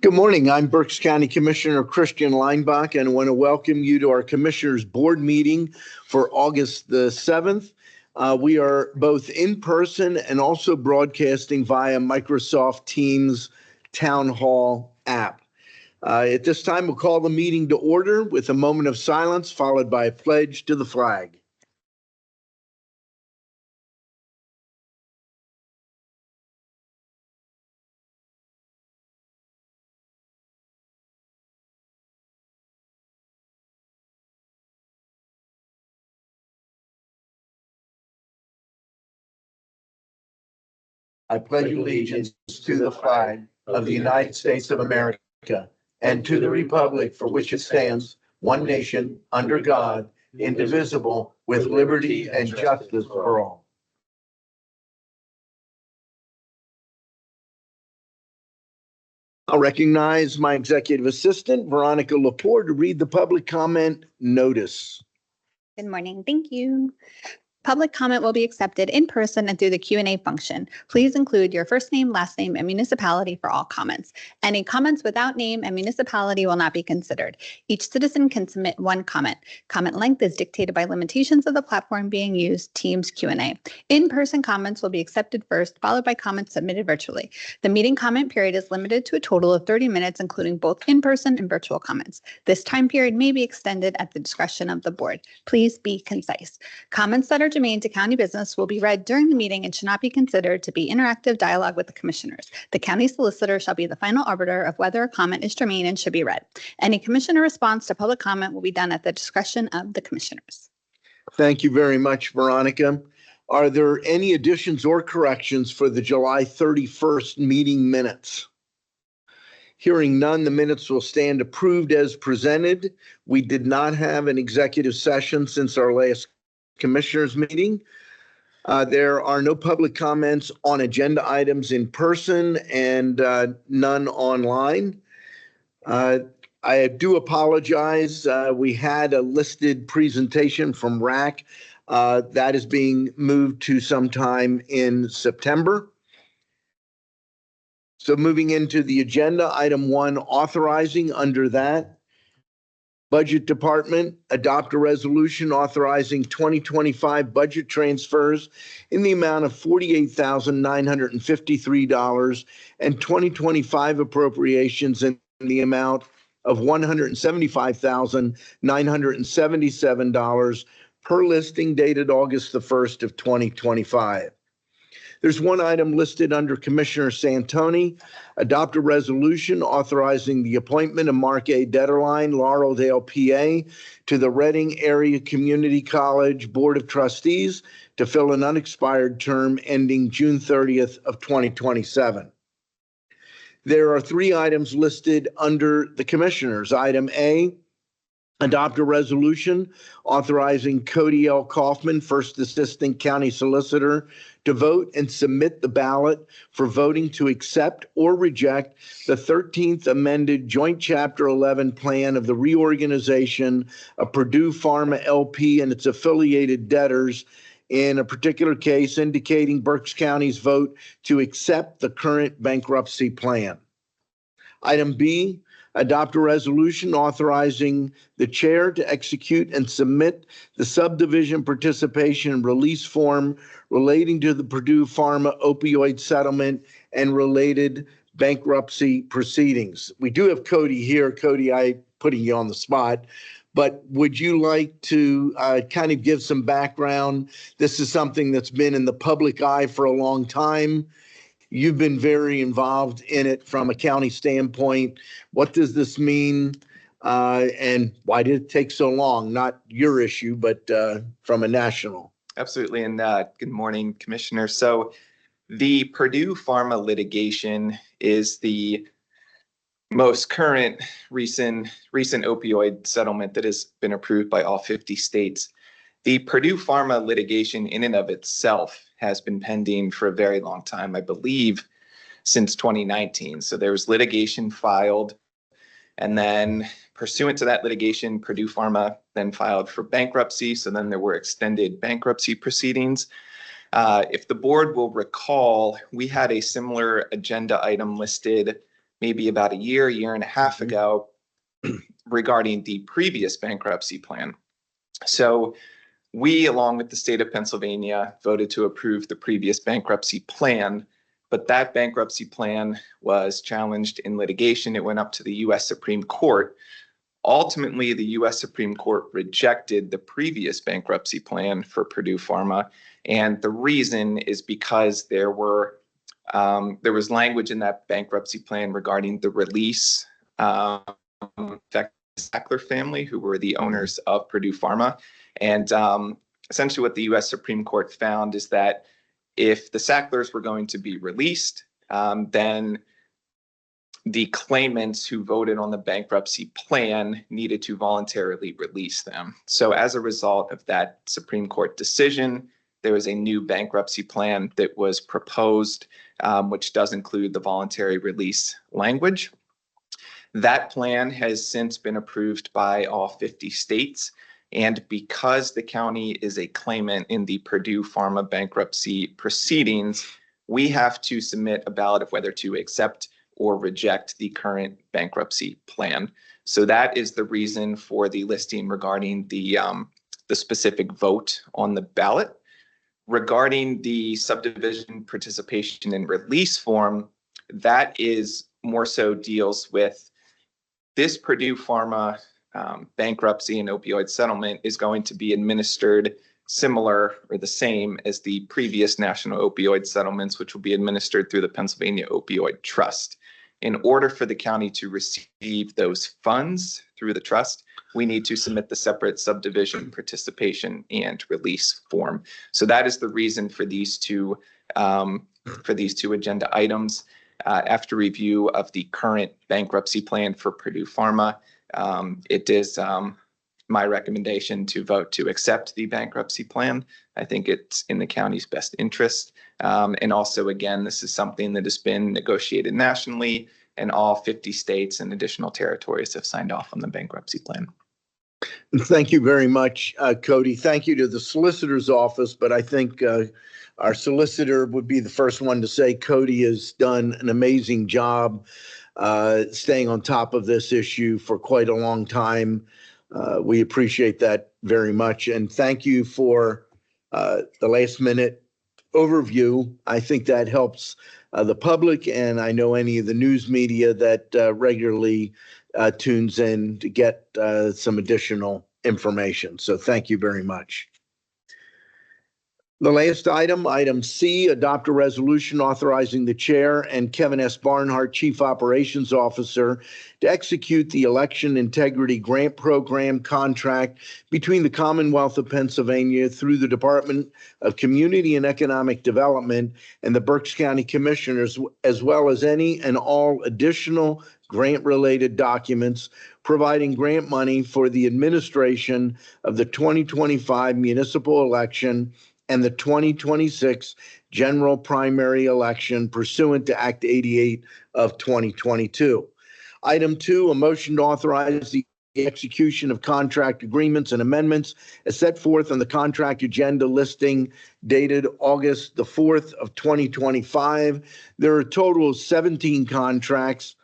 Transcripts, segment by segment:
Good morning. I'm Berks County Commissioner Christian Leinbach, and I want to welcome you to our Commissioners Board meeting for August the 7th. We are both in person and also broadcasting via Microsoft Teams Town Hall app. At this time, we'll call the meeting to order with a moment of silence followed by a pledge to the flag. I pledge allegiance to the flag of the United States of America and to the republic for which it stands, one nation, under God, indivisible, with liberty and justice for all. I'll recognize my executive assistant, Veronica Lepore, to read the public comment notice. Good morning. Thank you. Public comment will be accepted in person and through the Q&A function. Please include your first name, last name, and municipality for all comments. Any comments without name and municipality will not be considered. Each citizen can submit one comment. Comment length is dictated by limitations of the platform being used, Teams Q&A. In-person comments will be accepted first, followed by comments submitted virtually. The meeting comment period is limited to a total of 30 minutes, including both in-person and virtual comments. This time period may be extended at the discretion of the board. Please be concise. Comments that are germane to county business will be read during the meeting and should not be considered to be interactive dialogue with the commissioners. The county solicitor shall be the final arbiter of whether a comment is germane and should be read. Any commissioner response to public comment will be done at the discretion of the commissioners. Thank you very much, Veronica. Are there any additions or corrections for the July 31st meeting minutes? Hearing none, the minutes will stand approved as presented. We did not have an executive session since our last commissioners meeting. There are no public comments on agenda items in person and none online. I do apologize. We had a listed presentation from RAC that is being moved to sometime in September. So moving into the agenda, item 1, authorizing under that. Budget Department, adopt a resolution authorizing 2025 budget transfers in the amount of $48,953 and 2025 appropriations in the amount of $175,977 per listing dated August the 1st of 2025. There's one item listed under Commissioner Santoni, adopt a resolution authorizing the appointment of Mark A. Detterline, Laureldale, PA, to the Reading Area Community College Board of Trustees to fill an unexpired term ending June 30th of 2027. There are 3 items listed under the commissioners. Item A, adopt a resolution authorizing Cody L. Kaufman, First Assistant County Solicitor, to vote and submit the ballot for voting to accept or reject the 13th amended Joint Chapter 11 plan of the reorganization of Purdue Pharma LP and its affiliated debtors, in a particular case indicating Berks County's vote to accept the current bankruptcy plan. Item B, adopt a resolution authorizing the chair to execute and submit the subdivision participation and release form relating to the Purdue Pharma opioid settlement and related bankruptcy proceedings. We do have Cody here. Cody, I'm putting you on the spot, but would you like to kind of give some background? This is something that's been in the public eye for a long time. You've been very involved in it from a county standpoint. What does this mean? And why did it take so long? Not your issue, but from a national. Absolutely. And good morning, Commissioner. So the Purdue Pharma litigation is the most current recent opioid settlement that has been approved by all 50 states. The Purdue Pharma litigation in and of itself has been pending for a very long time, I believe since 2019. So there was litigation filed, and then pursuant to that litigation, Purdue Pharma then filed for bankruptcy. So then there were extended bankruptcy proceedings. If the board will recall, we had a similar agenda item listed maybe about a year and a half ago regarding the previous bankruptcy plan. So we, along with the state of Pennsylvania, voted to approve the previous bankruptcy plan, but that bankruptcy plan was challenged in litigation. It went up to the U.S. Supreme Court. Ultimately, the U.S. Supreme Court rejected the previous bankruptcy plan for Purdue Pharma, and the reason is because there was language in that bankruptcy plan regarding the release of the Sackler family, who were the owners of Purdue Pharma. And essentially what the U.S. Supreme Court found is that if the Sacklers were going to be released, then the claimants who voted on the bankruptcy plan needed to voluntarily release them. So as a result of that Supreme Court decision, there was a new bankruptcy plan that was proposed, which does include the voluntary release language. That plan has since been approved by all 50 states. And because the county is a claimant in the Purdue Pharma bankruptcy proceedings, we have to submit a ballot of whether to accept or reject the current bankruptcy plan. So that is the reason for the listing regarding the specific vote on the ballot. Regarding the subdivision participation and release form, that is more so deals with this Purdue Pharma bankruptcy and opioid settlement is going to be administered similar or the same as the previous national opioid settlements, which will be administered through the Pennsylvania Opioid Trust. In order for the county to receive those funds through the trust, we need to submit the separate subdivision participation and release form. So that is the reason for these two agenda items. After review of the current bankruptcy plan for Purdue Pharma, it is my recommendation to vote to accept the bankruptcy plan. I think it's in the county's best interest. And also, again, this is something that has been negotiated nationally, and all 50 states and additional territories have signed off on the bankruptcy plan. Thank you very much, Cody. Thank you to the solicitor's office, but I think our solicitor would be the first one to say Cody has done an amazing job staying on top of this issue for quite a long time. We appreciate that very much. And thank you for the last minute overview. I think that helps the public, and I know any of the news media that regularly tunes in to get some additional information. So thank you very much. The last item, item C, adopt a resolution authorizing the chair and Kevin S. Barnhart, Chief Operations Officer, to execute the Election Integrity Grant Program contract between the Commonwealth of Pennsylvania through the Department of Community and Economic Development and the Berks County Commissioners, as well as any and all additional grant-related documents providing grant money for the administration of the 2025 municipal election and the 2026 general primary election pursuant to Act 88 of 2022. Item 2, a motion to authorize the execution of contract agreements and amendments as set forth on the contract agenda listing dated August the 4th of 2025. There are a total of 17 contracts.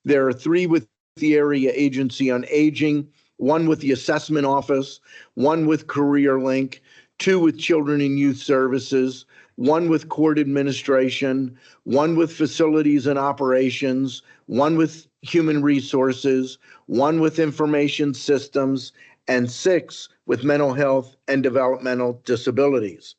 There are 3 with the Area Agency on Aging, 1 with the Assessment Office, 1 with CareerLink, 2 with Children and Youth Services, 1 with Court Administration, 1 with Facilities and Operations, 1 with Human Resources, 1 with Information Systems, and 6 with Mental Health and Developmental Disabilities.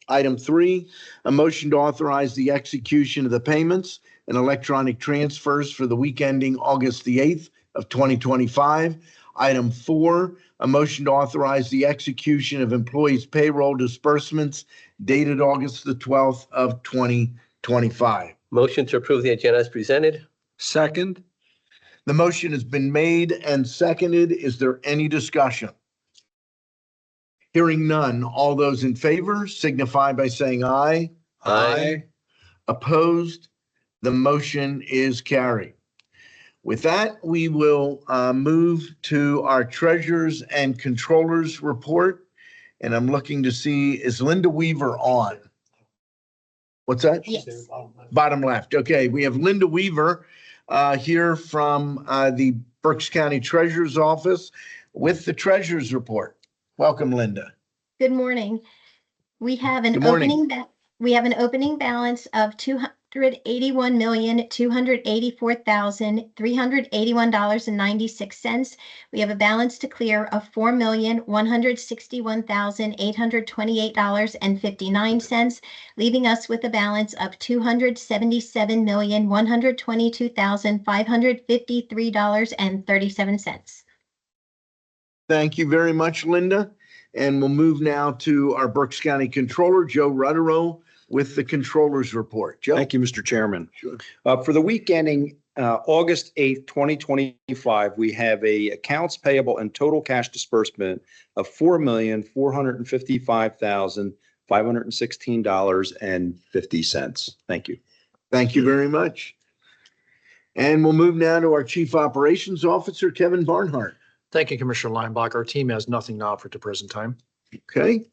Item 3, a motion to authorize the execution of the payments and electronic transfers for the week ending August the 8th of 2025. Item 4, a motion to authorize the execution of employees' payroll disbursements dated August the 12th of 2025. Motion to approve the agenda as presented. Second. The motion has been made and seconded. Is there any discussion? Hearing none, all those in favor signify by saying aye. Aye. Opposed? The motion is carried. With that, we will move to our treasurers and controllers report. And I'm looking to see, is Linda Weaver on? What's that? Yes. Bottom left. Okay, we have Linda Weaver here from the Berks County Treasurer's Office with the Treasurer's Report. Welcome, Linda. Good morning. We have an Good morning. opening balance of $281,284,381.96. We have a balance to clear of $4,161,828.59, leaving us with a balance of $277,122,553.37. Thank you very much, Linda. And we'll move now to our Berks County Controller, Joe Ruderow, with the Controller's Report. Joe? Thank you, Mr. Chairman. Sure. For the week ending August 8th, 2025, we have a accounts payable and total cash disbursement of $4,455,516.50. Thank you. Thank you very much. And we'll move now to our Chief Operations Officer, Kevin Barnhart. Thank you, Commissioner Linebacker. Our team has nothing to offer at the present time. Okay.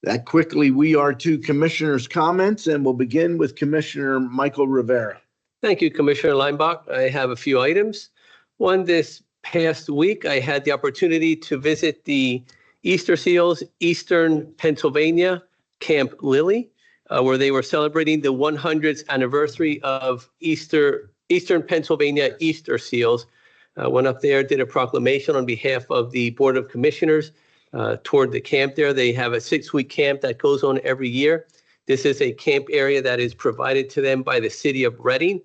That quickly, we are to Commissioner's comments, and we'll begin with Commissioner Michael Rivera. Thank you, Commissioner Linebacker. I have a few items. One, this past week, I had the opportunity to visit the Easter Seals, Eastern Pennsylvania, Camp Lily, where they were celebrating the 100th anniversary of Eastern Pennsylvania Easter Seals. Went up there, did a proclamation on behalf of the Board of Commissioners toward the camp there. They have a 6-week camp that goes on every year. This is a camp area that is provided to them by the city of Reading.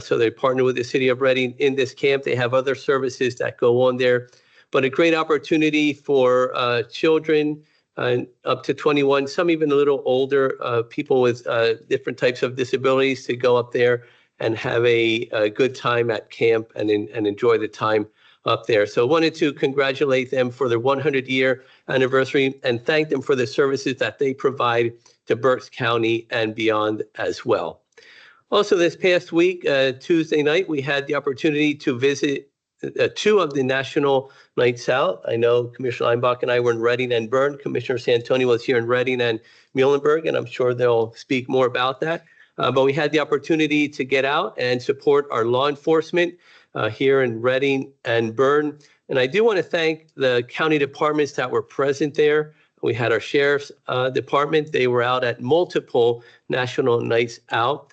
So they partner with the city of Reading in this camp. They have other services that go on there, but a great opportunity for children up to 21, some even a little older, people with different types of disabilities to go up there and have a good time at camp and enjoy the time up there. So I wanted to congratulate them for their 100-year anniversary and thank them for the services that they provide to Berks County and beyond as well. Also, this past week, Tuesday night, we had the opportunity to visit 2 of the National Nights Out. I know Commissioner Linebacker and I were in Reading and Bern. Commissioner Santoni was here in Reading and Muhlenberg, and I'm sure they'll speak more about that. But we had the opportunity to get out and support our law enforcement here in Reading and Bern. And I do want to thank the county departments that were present there. We had our sheriff's department. They were out at multiple National Nights Out.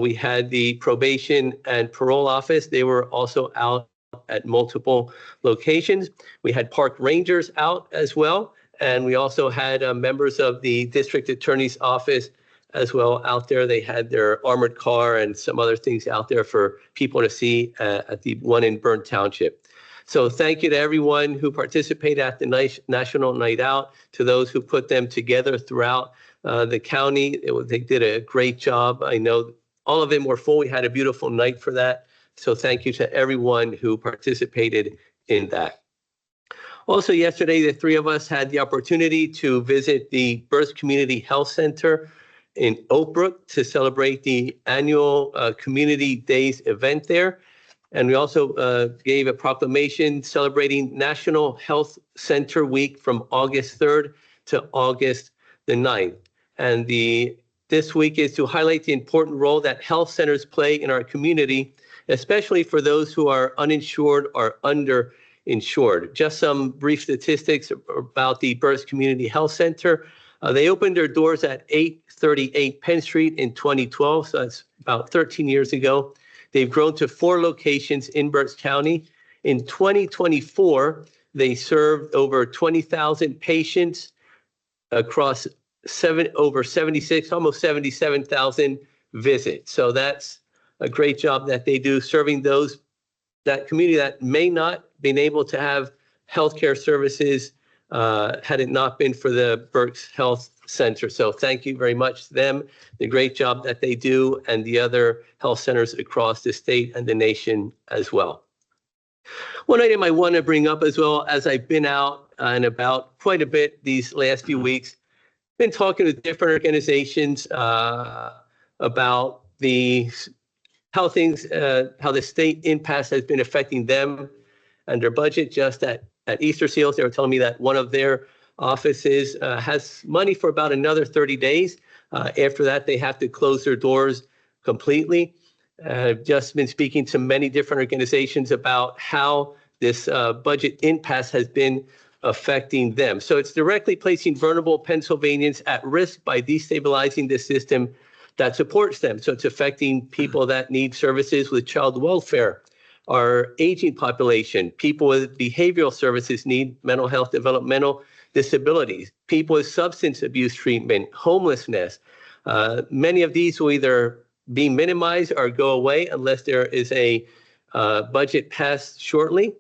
We had the probation and parole office. They were also out at multiple locations. We had park rangers out as well. And we also had members of the district attorney's office as well out there. They had their armored car and some other things out there for people to see at the one in Bern Township. So thank you to everyone who participated at the National Night Out, to those who put them together throughout the county. They did a great job. I know all of them were full. We had a beautiful night for that. So thank you to everyone who participated in that. Also yesterday, the 3 of us had the opportunity to visit the Berks Community Health Center in Oak Brook to celebrate the annual Community Days event there. And we also gave a proclamation celebrating National Health Center Week from August 3rd to August the 9th. And this week is to highlight the important role that health centers play in our community, especially for those who are uninsured or underinsured. Just some brief statistics about the Berks Community Health Center. They opened their doors at 838 Penn Street in 2012, so that's about 13 years ago. They've grown to 4 locations in Berks County. In 2024, they served over 20,000 patients across over 76, almost 77,000 visits. So that's a great job that they do serving that community that may not been able to have healthcare services had it not been for the Berks Health Center. So thank you very much to them, the great job that they do, and the other health centers across the state and the nation as well. One item I want to bring up as well, as I've been out and about quite a bit these last few weeks, been talking with different organizations about how the state impasse has been affecting them and their budget. Just at Easter Seals, they were telling me that one of their offices has money for about another 30 days. After that, they have to close their doors completely. I've just been speaking to many different organizations about how this budget impasse has been affecting them. So it's directly placing vulnerable Pennsylvanians at risk by destabilizing the system that supports them. So it's affecting people that need services with child welfare, our aging population, people with behavioral services need mental health, developmental disabilities, people with substance abuse treatment, homelessness. Many of these will either be minimized or go away unless there is a budget passed shortly.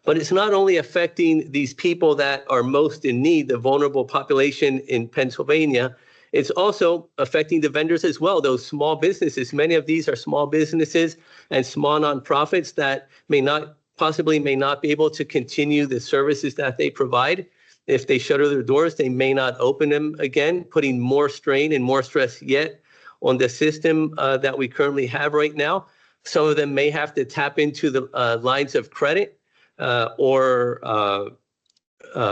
But it's not only affecting these people that are most in need, the vulnerable population in Pennsylvania, it's also affecting the vendors as well, those small businesses. Many of these are small businesses and small nonprofits that may not be able to continue the services that they provide. If they shutter their doors, they may not open them again, putting more strain and more stress yet on the system that we currently have right now. Some of them may have to tap into the lines of credit or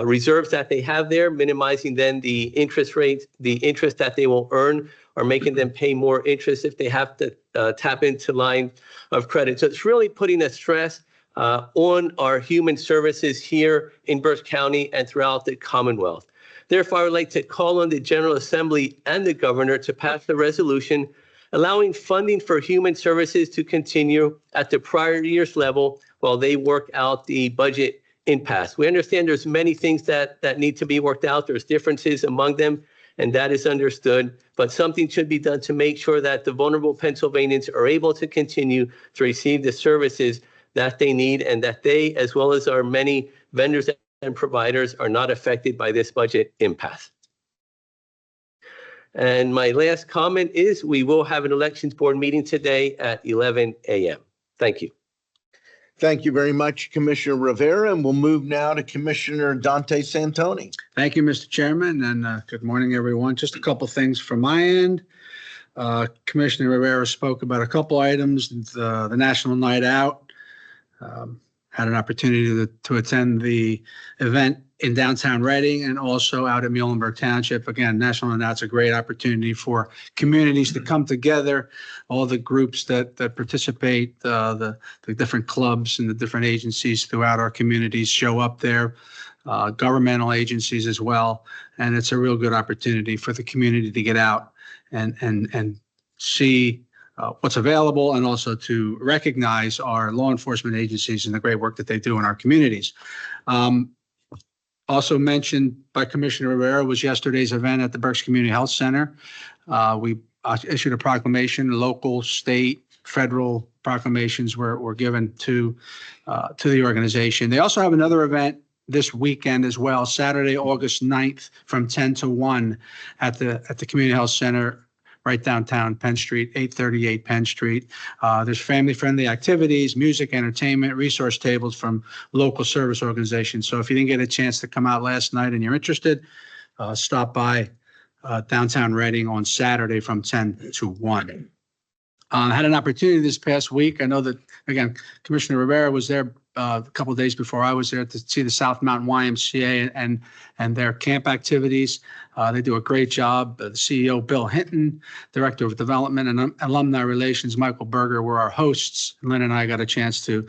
reserves that they have there, minimizing then the interest rates, the interest that they will earn, or making them pay more interest if they have to tap into line of credit. So it's really putting a stress on our human services here in Berks County and throughout the Commonwealth. Therefore, I would like to call on the General Assembly and the governor to pass the resolution allowing funding for human services to continue at the prior year's level while they work out the budget impasse. We understand there's many things that need to be worked out. There's differences among them, and that is understood. But something should be done to make sure that the vulnerable Pennsylvanians are able to continue to receive the services that they need, and that they, as well as our many vendors and providers, are not affected by this budget impasse. And my last comment is we will have an elections board meeting today at 11 a.m. Thank you. Thank you very much, Commissioner Rivera, and we'll move now to Commissioner Dante Santoni. Thank you, Mr. Chairman, and good morning, everyone. Just a couple things from my end. Commissioner Rivera spoke about a couple items, the National Night Out. Had an opportunity to attend the event in downtown Reading and also out at Muhlenberg Township. Again, National Night Out's a great opportunity for communities to come together, all the groups that participate, the different clubs and the different agencies throughout our communities show up there, governmental agencies as well. And it's a real good opportunity for the community to get out and see what's available, and also to recognize our law enforcement agencies and the great work that they do in our communities. Also mentioned by Commissioner Rivera was yesterday's event at the Berks Community Health Center. We issued a proclamation. Local, state, federal proclamations were given to the organization. They also have another event this weekend as well, Saturday, August 9th from 10 to 1 at the Community Health Center, right downtown Penn Street, 838 Penn Street. There's family-friendly activities, music, entertainment, resource tables from local service organizations. So if you didn't get a chance to come out last night and you're interested, stop by downtown Reading on Saturday from 10 to 1. I had an opportunity this past week. I know that, again, Commissioner Rivera was there a couple of days before I was there to see the South Mountain YMCA and their camp activities. They do a great job. The CEO, Bill Hinton, Director of Development and Alumni Relations, Michael Berger, were our hosts. Lynn and I got a chance to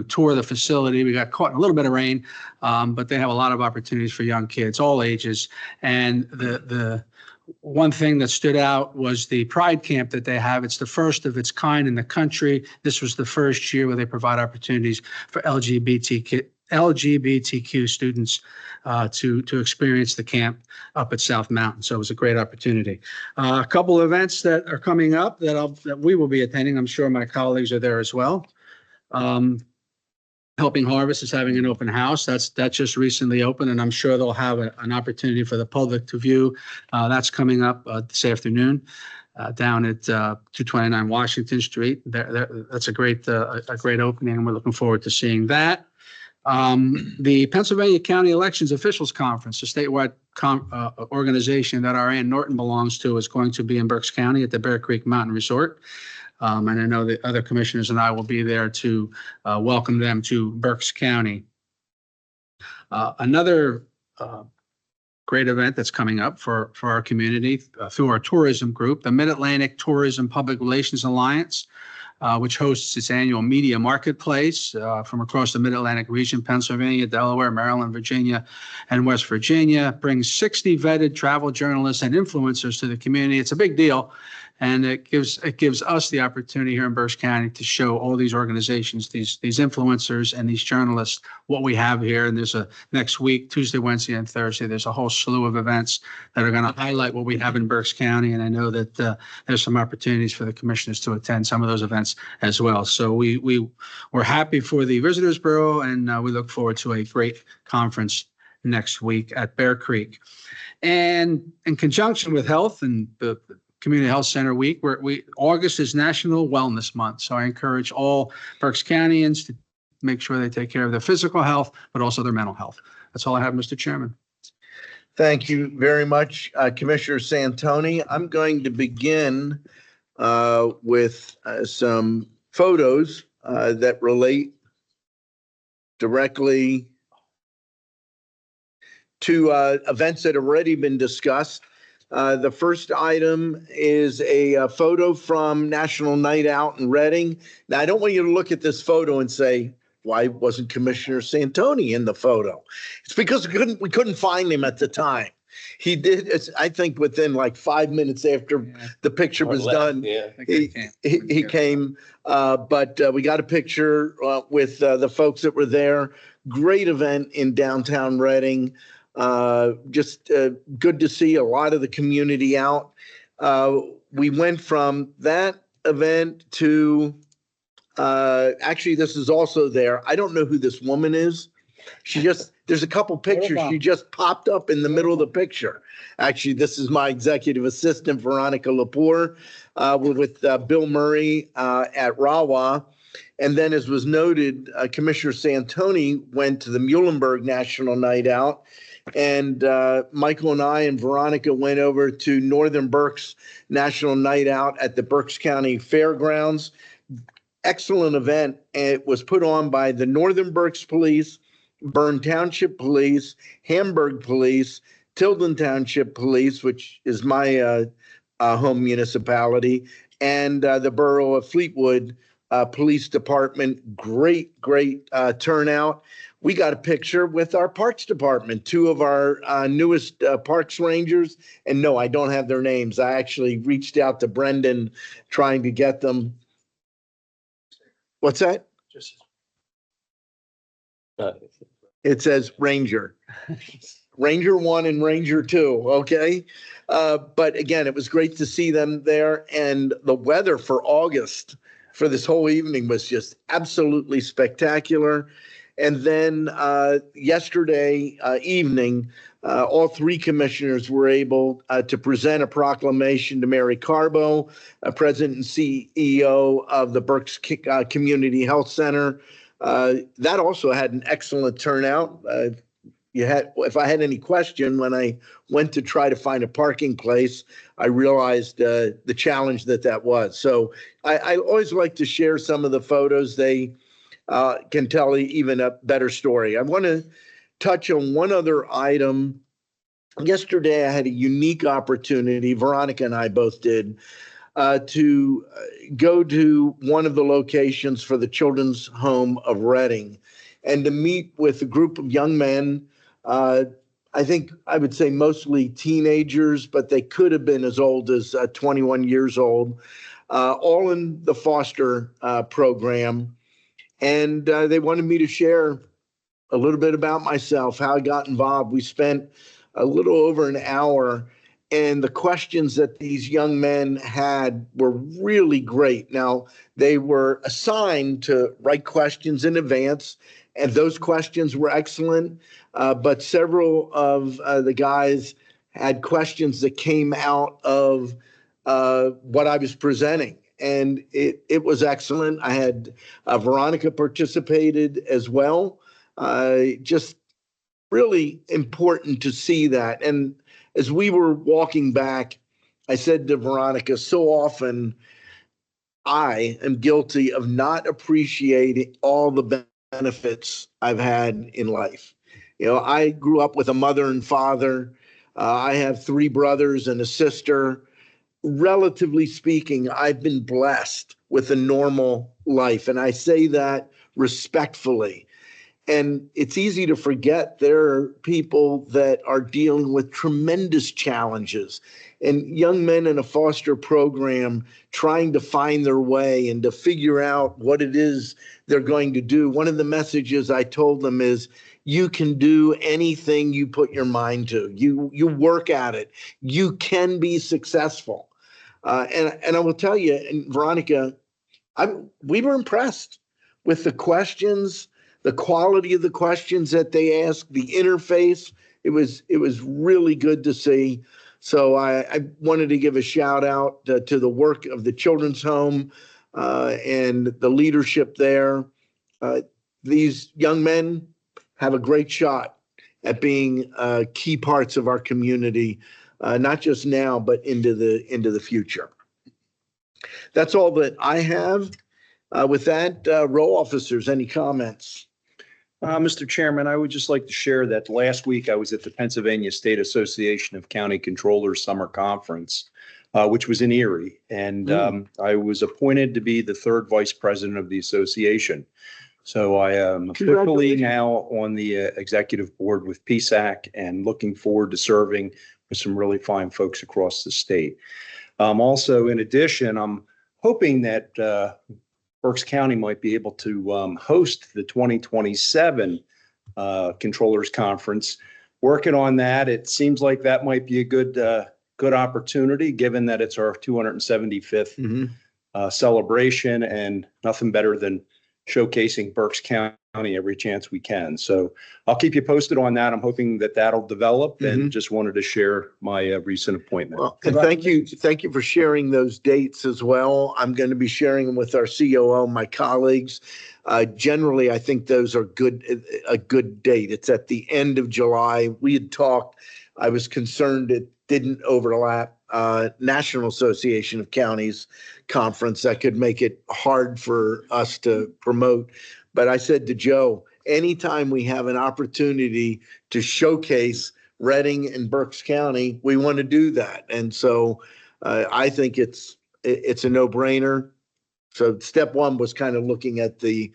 tour the facility. We got caught in a little bit of rain, but they have a lot of opportunities for young kids, all ages. And the one thing that stood out was the Pride Camp that they have. It's the first of its kind in the country. This was the first year where they provide opportunities for LGBTQ students to experience the camp up at South Mountain. So it was a great opportunity. A couple of events that are coming up that we will be attending. I'm sure my colleagues are there as well. Helping Harvest is having an open house. That just recently opened, and I'm sure they'll have an opportunity for the public to view. That's coming up this afternoon down at 229 Washington Street. That's a great opening, and we're looking forward to seeing that. The Pennsylvania County Elections Officials Conference, a statewide organization that our Ann Norton belongs to, is going to be in Berks County at the Bear Creek Mountain Resort. And I know the other commissioners and I will be there to welcome them to Berks County. Another great event that's coming up for our community through our tourism group, the Mid-Atlantic Tourism Public Relations Alliance, which hosts its annual media marketplace from across the Mid-Atlantic region, Pennsylvania, Delaware, Maryland, Virginia, and West Virginia, brings 60 vetted travel journalists and influencers to the community. It's a big deal. And it gives us the opportunity here in Berks County to show all these organizations, these influencers and these journalists, what we have here. And there's next week, Tuesday, Wednesday, and Thursday, there's a whole slew of events that are going to highlight what we have in Berks County. And I know that there's some opportunities for the commissioners to attend some of those events as well. So we're happy for the Visitors Bureau, and we look forward to a great conference next week at Bear Creek. And in conjunction with health and the Community Health Center Week, August is National Wellness Month. So I encourage all Berks Countyans to make sure they take care of their physical health, but also their mental health. That's all I have, Mr. Chairman. Thank you very much, Commissioner Santoni. I'm going to begin with some photos that relate directly to events that have already been discussed. The first item is a photo from National Night Out in Reading. Now, I don't want you to look at this photo and say, why wasn't Commissioner Santoni in the photo? It's because we couldn't find him at the time. He did, I think, within like 5 minutes after the picture was done. Yeah. He came, but we got a picture with the folks that were there. Great event in downtown Reading. Just good to see a lot of the community out. We went from that event to, actually, this is also there. I don't know who this woman is. There's a couple pictures. She just popped up in the middle of the picture. Actually, this is my executive assistant, Veronica Lepore. We're with Bill Murray at RAWA. And then, as was noted, Commissioner Santoni went to the Muhlenberg National Night Out. And Michael and I and Veronica went over to Northern Berks National Night Out at the Berks County Fairgrounds. Excellent event. It was put on by the Northern Berks Police, Bern Township Police, Hamburg Police, Tilden Township Police, which is my home municipality, and the Borough of Fleetwood Police Department. Great turnout. We got a picture with our Parks Department, two of our newest Parks Rangers. And no, I don't have their names. I actually reached out to Brendan trying to get them. What's that? It says Ranger. Ranger 1 and Ranger 2, okay? But again, it was great to see them there. And the weather for August for this whole evening was just absolutely spectacular. And then yesterday evening, all three commissioners were able to present a proclamation to Mary Carbo, President and CEO of the Berks Community Health Center. That also had an excellent turnout. If I had any question when I went to try to find a parking place, I realized the challenge that was. So I always like to share some of the photos. They can tell even a better story. I want to touch on one other item. Yesterday, I had a unique opportunity, Veronica and I both did, to go to one of the locations for the Children's Home of Reading and to meet with a group of young men. I think I would say mostly teenagers, but they could have been as old as 21 years old, all in the foster program. And they wanted me to share a little bit about myself, how I got involved. We spent a little over an hour, and the questions that these young men had were really great. Now, they were assigned to write questions in advance, and those questions were excellent. But several of the guys had questions that came out of what I was presenting. And it was excellent. I had Veronica participated as well. Just really important to see that. And as we were walking back, I said to Veronica, so often I am guilty of not appreciating all the benefits I've had in life. You know, I grew up with a mother and father I have 3 brothers and a sister. Relatively speaking, I've been blessed with a normal life, and I say that respectfully. And it's easy to forget there are people that are dealing with tremendous challenges, and young men in a foster program trying to find their way and to figure out what it is they're going to do. One of the messages I told them is, you can do anything you put your mind to. You work at it. You can be successful. And I will tell you, and Veronica, we were impressed with the questions, the quality of the questions that they asked, the interface. It was really good to see. So I wanted to give a shout out to the work of the Children's Home and the leadership there. These young men have a great shot at being key parts of our community, not just now, but into the future. That's all that I have. With that, row officers, any comments? Mr. Chairman, I would just like to share that last week I was at the Pennsylvania State Association of County Controllers Summer Conference, which was in Erie. And I was appointed to be the 3rd vice president of the association. So I am officially now on the executive board with PSAC and looking forward to serving with some really fine folks across the state. Also, in addition, I'm hoping that Berks County might be able to host the 2027 Controllers Conference. Working on that, it seems like that might be a good opportunity, given that it's our 275th celebration, and nothing better than showcasing Berks County every chance we can. So I'll keep you posted on that. I'm hoping that that'll develop, and just wanted to share my recent appointment. Well, and thank you for sharing those dates as well. I'm going to be sharing them with our COO, my colleagues. Generally, I think those are a good date. It's at the end of July. We had talked, I was concerned it didn't overlap National Association of Counties conference. That could make it hard for us to promote. But I said to Joe, anytime we have an opportunity to showcase Reading and Berks County, we want to do that. And so I think it's a no-brainer. So step one was kind of looking at the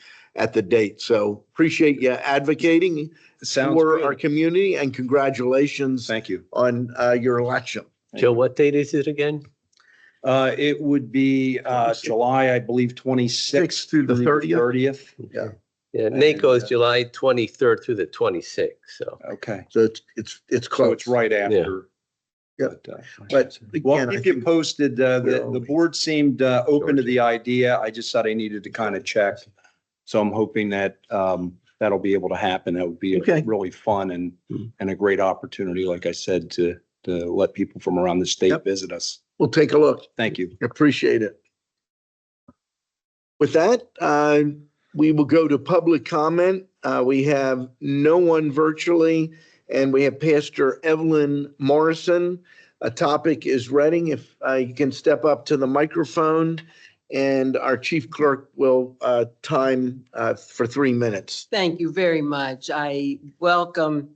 date. So appreciate you advocating for our community, and congratulations. Thank you on your election. Joe, what date is it again? It would be July, I believe, 26th through the 30th. Yeah. Yeah, NACO is July 23rd through the 26th. So Okay. So it's close. So it's right after. Yeah. But well, again, I keep you think posted. The board seemed open to the idea. I just thought I needed to kind of check. So I'm hoping that that'll be able to happen. That would be really fun and a great opportunity, like I said, to let people from around the state visit us. we'll take a look. Thank you. Appreciate it. With that, we will go to public comment. We have no one virtually, and we have Pastor Evelyn Morrison. A topic is Reading. If you can step up to the microphone, and our chief clerk will time for 3 minutes. Thank you very much. I welcome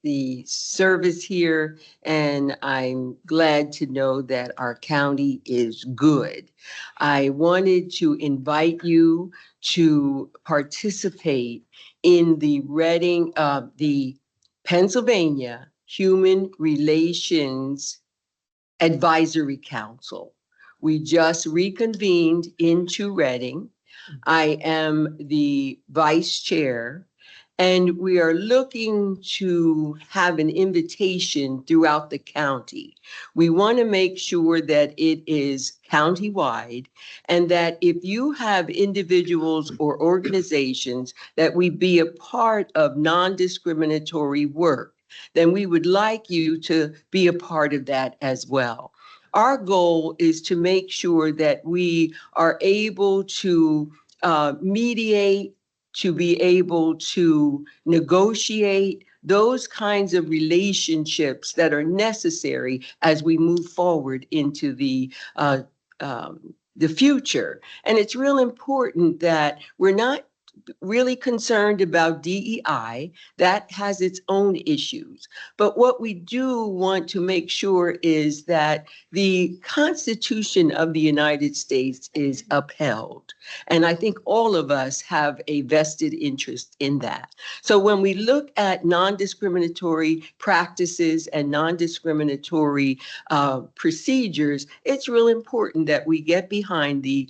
the service here, and I'm glad to know that our county is good. I wanted to invite you to participate in the Reading, the Pennsylvania Human Relations Advisory Council. We just reconvened into Reading. I am the vice chair, and we are looking to have an invitation throughout the county. We want to make sure that it is countywide, and that if you have individuals or organizations that we be a part of non-discriminatory work, then we would like you to be a part of that as well. Our goal is to make sure that we are able to mediate, to be able to negotiate those kinds of relationships that are necessary as we move forward into the future. And it's real important that we're not really concerned about DEI. That has its own issues. But what we do want to make sure is that the Constitution of the United States is upheld. And I think all of us have a vested interest in that. So when we look at non-discriminatory practices and non-discriminatory procedures, it's real important that we get behind the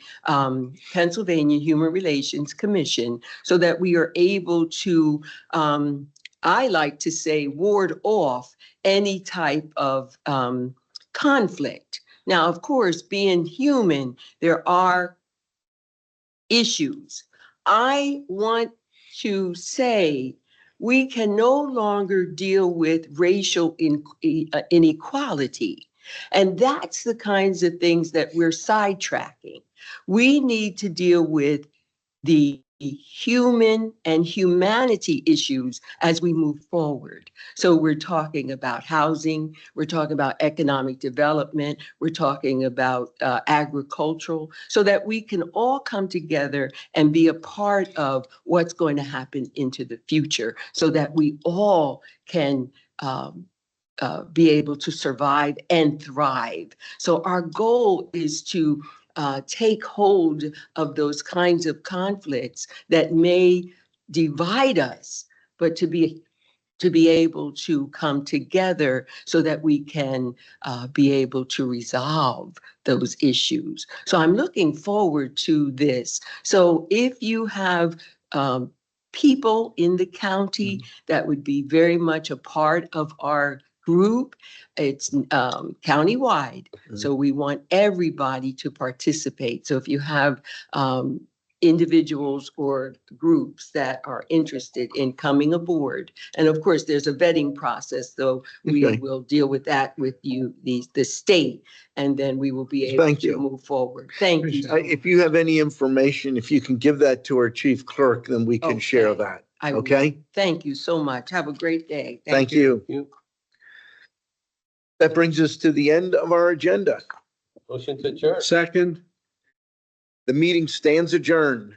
Pennsylvania Human Relations Commission so that we are able to, I like to say, ward off any type of conflict. Now, of course, being human, there are issues. I want to say we can no longer deal with racial inequality. And that's the kinds of things that we're sidetracking. We need to deal with the human and humanity issues as we move forward. So we're talking about housing, we're talking about economic development, we're talking about agricultural, so that we can all come together and be a part of what's going to happen into the future, so that we all can be able to survive and thrive. So our goal is to take hold of those kinds of conflicts that may divide us, but to be able to come together so that we can be able to resolve those issues. So I'm looking forward to this. So if you have people in the county that would be very much a part of our group, it's countywide. So we want everybody to participate. So if you have individuals or groups that are interested in coming aboard, and of course there's a vetting process, though we Okay. will deal with that with you, the state, and then we will be able Thank to you. move forward. Thank you. If you have any information, if you can give that to our chief clerk, then we can share Okay. that. I will. Okay? Thank you so much. Have a great day. Thank you. You- That brings us to the end of our agenda. Motion to adjourn. Second. The meeting stands adjourned.